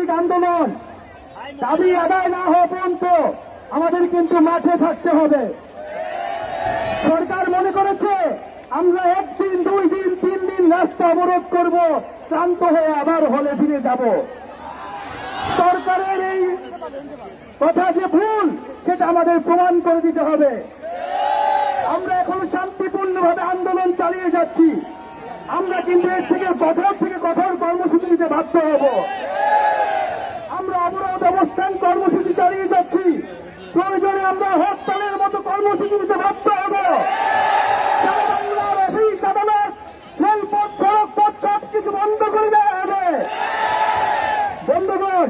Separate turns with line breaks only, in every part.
রাজনৈতিক আন্দোলন দাবি আদায় না হওয়া পর্যন্ত আমাদের কিন্তু মাঠে থাকতে হবে। সরকার মনে করেছে আমরা একদিন, 2 দিন, 3 দিন রাস্তা অবরোধ করব, ক্লান্ত হয়ে আবার হলে ফিরে যাব। সরকারের এই কথা যে ভুল, সেটা আমাদের প্রমাণ করে দিতে হবে। আমরা এখন শান্তিপূর্ণভাবে আন্দোলন চালিয়ে যাচ্ছি। আমরা কিন্তু এর থেকে কঠোর কর্মসূচি নিতে বাধ্য হব। আমরা অবরোধ অবস্থান কর্মসূচি চালিয়ে যাচ্ছি। প্রয়োজনে আমরা হরতালের মতো কর্মসূচি নিতে বাধ্য হব। সারা বাংলার অফিস, আদালত, রেলপথ, সড়ক পথ সবকিছু বন্ধ করে দেওয়া হবে। বন্ধুগণ,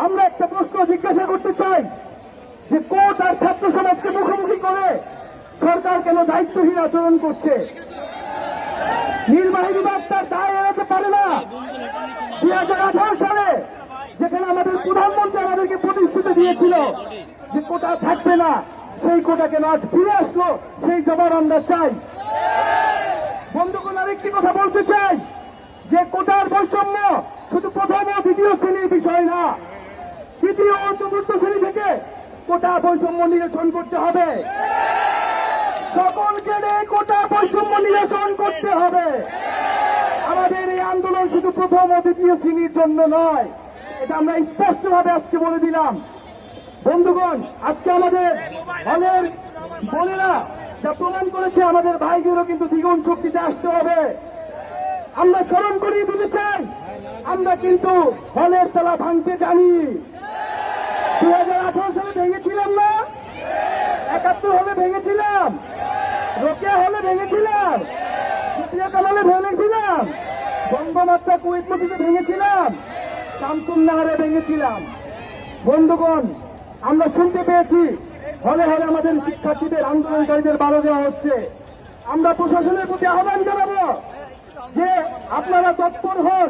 আমরা একটা প্রশ্ন জিজ্ঞাসা করতে চাই যে কোর্ট আর ছাত্র সমাজকে মুখোমুখি করে সরকার কেন দায়িত্বহীন আচরণ করছে? নির্বাহী বিভাগ তার দায় এড়াতে পারে না। 2018 সালে যেখানে আমাদের প্রধানমন্ত্রী আমাদেরকে প্রতিশ্রুতি দিয়েছিল যে কোটা থাকবে না, সেই কোটা কেন আজ ফিরে আসলো, সেই জবাব আমরা চাই। বন্ধুগণ, আরেকটি কথা বলতে চাই যে কোটার বৈষম্য শুধু প্রথম ও দ্বিতীয় শ্রেণীর বিষয় না, তৃতীয় ও চতুর্থ শ্রেণী থেকে কোটা বৈষম্য নিরসন করতে হবে। সকল গ্রেডে কোটা বৈষম্য নিরসন করতে হবে। আমাদের এই আন্দোলন শুধু প্রথম ও দ্বিতীয় শ্রেণীর জন্য নয়, এটা আমরা স্পষ্টভাবে আজকে বলে দিলাম। বন্ধুগণ, আজকে আমাদের হলের বোনেরা যা প্রমাণ করেছে, আমাদের ভাইদেরও কিন্তু দ্বিগুণ শক্তিতে আসতে হবে। আমরা স্মরণ করিয়ে দিতে চাই, আমরা কিন্তু হলের তালা ভাঙতে জানি। 2018 সালে ভেঙেছিলাম না? 71 হলে ভেঙেছিলাম, রোকেয়া হলে ভেঙেছিলাম, সুপ্রিয়াকাল হলে ভেঙেছিলাম, বঙ্গমাত্রা কুয়েত মসজিদে ভেঙেছিলাম, শামসুন্নাহারে ভেঙেছিলাম। বন্ধুগণ, আমরা শুনতে পেয়েছি হলে হলে আমাদের শিক্ষার্থীদের, আন্দোলনকারীদের বাধা দেওয়া হচ্ছে। আমরা প্রশাসনের প্রতি আহ্বান জানাবো যে আপনারা তৎপর হন।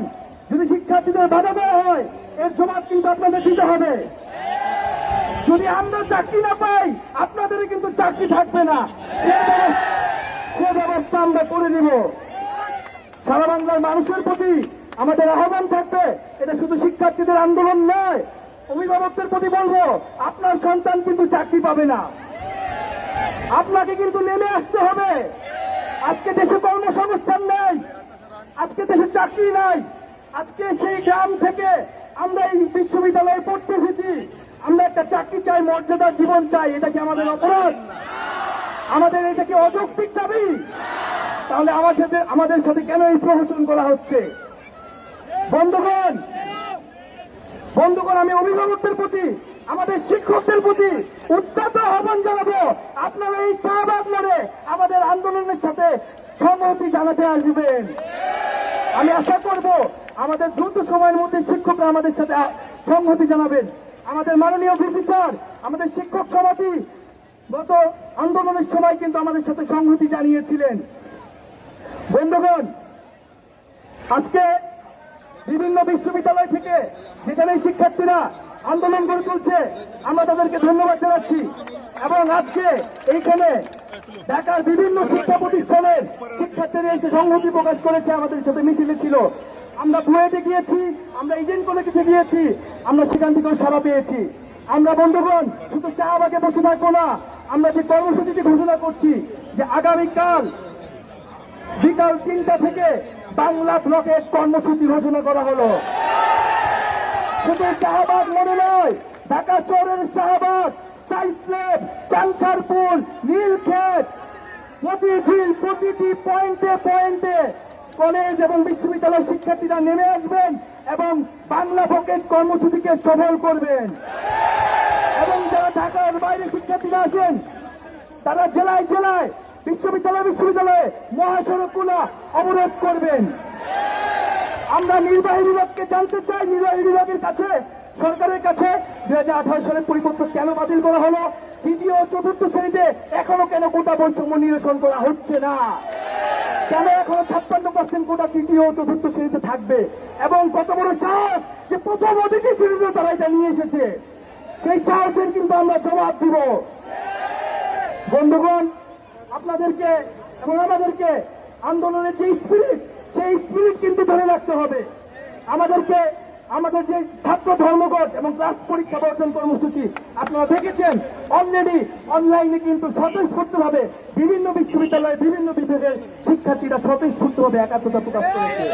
যদি শিক্ষার্থীদের বাধা দেওয়া হয়, এর জবাব কিন্তু আপনাদের দিতে হবে। যদি আমরা চাকরি না পাই, আপনাদের কিন্তু চাকরি থাকবে না, সে ব্যবস্থা আমরা করে দিব। সারা বাংলার মানুষের প্রতি আমাদের আহ্বান থাকবে, এটা শুধু শিক্ষার্থীদের আন্দোলন নয়, অভিভাবকদের প্রতি বলবো, আপনার সন্তান কিন্তু চাকরি পাবে না, আপনাকে কিন্তু নেমে আসতে হবে। আজকে দেশে কর্মসংস্থান নেই, আজকে দেশে চাকরি নাই। আজকে সেই গ্রাম থেকে আমরা এই বিশ্ববিদ্যালয়ে পড়তে এসেছি, আমরা একটা চাকরি চাই, মর্যাদার জীবন চাই। এটা কি আমাদের অপরাধ? আমাদের এটা কি অযৌক্তিক দাবি? তাহলে আমাদের সাথে কেন এই প্রহসন করা হচ্ছে? বন্ধুগণ, আমি অভিভাবকদের প্রতি, আমাদের শিক্ষকদের প্রতি উদ্যত আহ্বান জানাবো, আপনারা এই শাহবাগ মোড়ে আমাদের আন্দোলনের সাথে সংহতি জানাতে আসবেন। আমি আশা করব আমাদের দ্রুত সময়ের মধ্যে শিক্ষকরা আমাদের সাথে সংহতি জানাবেন। আমাদের মাননীয় ভিসি স্যার, আমাদের শিক্ষক সমিতি গত আন্দোলনের সময় কিন্তু আমাদের সাথে সংহতি জানিয়েছিলেন। বন্ধুগণ, আজকে বিভিন্ন বিশ্ববিদ্যালয় থেকে যেখানে শিক্ষার্থীরা আন্দোলন গড়ে তুলছে, আমরা তাদেরকে ধন্যবাদ জানাচ্ছি। এবং আজকে এইখানে ঢাকার বিভিন্ন শিক্ষা প্রতিষ্ঠানের শিক্ষার্থীরা এসে সংহতি প্রকাশ করেছে, আমাদের সাথে মিছিলে ছিল। আমরা বুয়েটে গিয়েছি, আমরা ইডেন কলেজে গিয়েছি, আমরা সেখান থেকেও সাড়া পেয়েছি। আমরা বন্ধুগণ শুধু শাহবাগে বসে থাকবো না, আমরা যে কর্মসূচিটি ঘোষণা করছি যে আগামীকাল বিকাল 3টা থেকে বাংলা ব্লকের কর্মসূচি ঘোষণা করা হলো। শুধু শাহবাগ মনে নয়, ঢাকা শহরের শাহবাগ, সাইসলেব, চানখারপুল, নীলক্ষেত, মতিঝিল, প্রতিটি পয়েন্টে পয়েন্টে কলেজ এবং বিশ্ববিদ্যালয়ের শিক্ষার্থীরা নেমে আসবেন এবং বাংলা ব্লকের কর্মসূচিকে সফল করবেন। এবং যারা ঢাকার বাইরে শিক্ষার্থীরা আসেন, তারা জেলায় জেলায়, বিশ্ববিদ্যালয়ে মহাসড়কগুলো অবরোধ করবেন। আমরা নির্বাহী বিভাগকে জানতে চাই, নির্বাহী বিভাগের কাছে, সরকারের কাছে 2018 সালের পরিপত্র কেন বাতিল করা হলো? তৃতীয় ও চতুর্থ শ্রেণীতে এখনো কেন কোটা বৈষম্য নিরসন করা হচ্ছে না? কেন এখনো 56% কোটা তৃতীয় ও চতুর্থ শ্রেণীতে থাকবে? এবং কত বড় সাহস যে প্রথম ও দ্বিতীয় শ্রেণীতে তারা এটা নিয়ে এসেছে, সেই সাহসের কিন্তু আমরা জবাব দিব। বন্ধুগণ, আপনাদেরকে এবং আমাদেরকে আন্দোলনের যে স্পিরিট, সেই স্পিরিট কিন্তু ধরে রাখতে হবে। আমাদেরকে আমাদের যে ছাত্র ধর্মঘট এবং ক্লাস পরীক্ষা বর্জন কর্মসূচি আপনারা দেখেছেন, অলরেডি অনলাইনে কিন্তু স্বতঃস্ফূর্তভাবে বিভিন্ন বিশ্ববিদ্যালয়ের বিভিন্ন বিভাগের শিক্ষার্থীরা স্বতঃস্ফূর্তভাবে একাত্মতা প্রকাশ করেছে।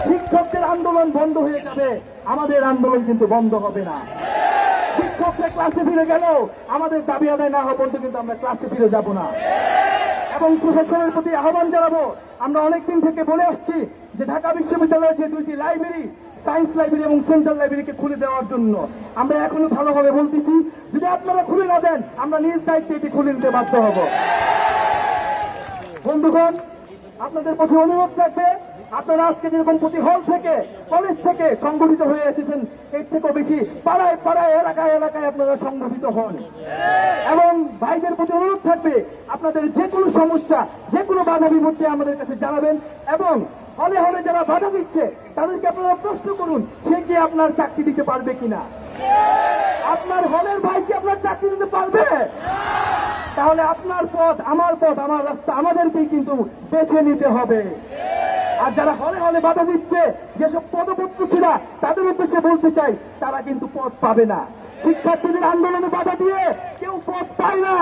শিক্ষকদের আন্দোলন বন্ধ হয়ে যাবে, আমাদের আন্দোলন কিন্তু বন্ধ হবে না। শিক্ষকরা ক্লাসে ফিরে গেলেও আমাদের দাবি আদায় না হওয়া পর্যন্ত কিন্তু আমরা ক্লাসে ফিরে যাব না। এবং প্রশাসনের প্রতি আহ্বান জানাবো, আমরা অনেকদিন থেকে বলে আসছি যে ঢাকা বিশ্ববিদ্যালয়ের যে দুইটি লাইব্রেরি, সায়েন্স লাইব্রেরি এবং সেন্ট্রাল লাইব্রেরিকে খুলে দেওয়ার জন্য আমরা এখনো ভালোভাবে বলতেছি, যদি আপনারা খুলে না দেন আমরা নিজ দায়িত্বে এটি খুলে নিতে বাধ্য হব। বন্ধুগণ, আপনাদের প্রতি অনুরোধ থাকবে, আপনারা আজকে যেরকম প্রতি হল থেকে, কলেজ থেকে সংগঠিত হয়ে এসেছেন, এর থেকেও বেশি পাড়ায় পাড়ায়, এলাকায় এলাকায় আপনারা সংগঠিত হন। এবং ভাইদের প্রতি অনুরোধ থাকবে, আপনাদের যে কোনো সমস্যা, যে কোনো বাধা বিপত্তি আমাদের কাছে জানাবেন। এবং হলে হলে যারা বাধা দিচ্ছে তাদেরকে আপনারা প্রশ্ন করুন, সে কি আপনার চাকরি দিতে পারবে কিনা। আপনার হলের ভাই কি আপনার চাকরি দিতে পারবে? তাহলে আপনার পথ, আমার রাস্তা আমাদেরকেই কিন্তু বেছে নিতে হবে। আর যারা হলে হলে বাধা দিচ্ছে, যেসব পদপ্রত্যাশীরা, তাদের উদ্দেশ্যে বলতে চাই, তারা কিন্তু পথ পাবে না। শিক্ষার্থীদের আন্দোলনে বাধা দিয়ে কেউ পথ পায় না।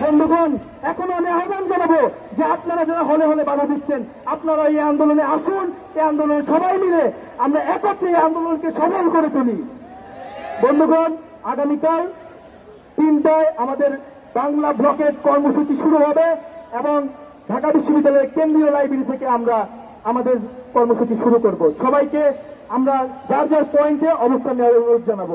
বন্ধুগণ, এখন আমি আহ্বান জানাবো যে আপনারা যারা হলে হলে বাধা দিচ্ছেন, আপনারা এই আন্দোলনে আসুন। এই আন্দোলনে সবাই মিলে আমরা একত্রে এই আন্দোলনকে সফল করে তুলি। বন্ধুগণ, আগামীকাল 3টায় আমাদের বাংলা ব্লকের কর্মসূচি শুরু হবে এবং ঢাকা বিশ্ববিদ্যালয়ের কেন্দ্রীয় লাইব্রেরি থেকে আমরা আমাদের কর্মসূচি শুরু করব। সবাইকে আমরা যার যার পয়েন্টে অবস্থান নেওয়ার অনুরোধ জানাবো।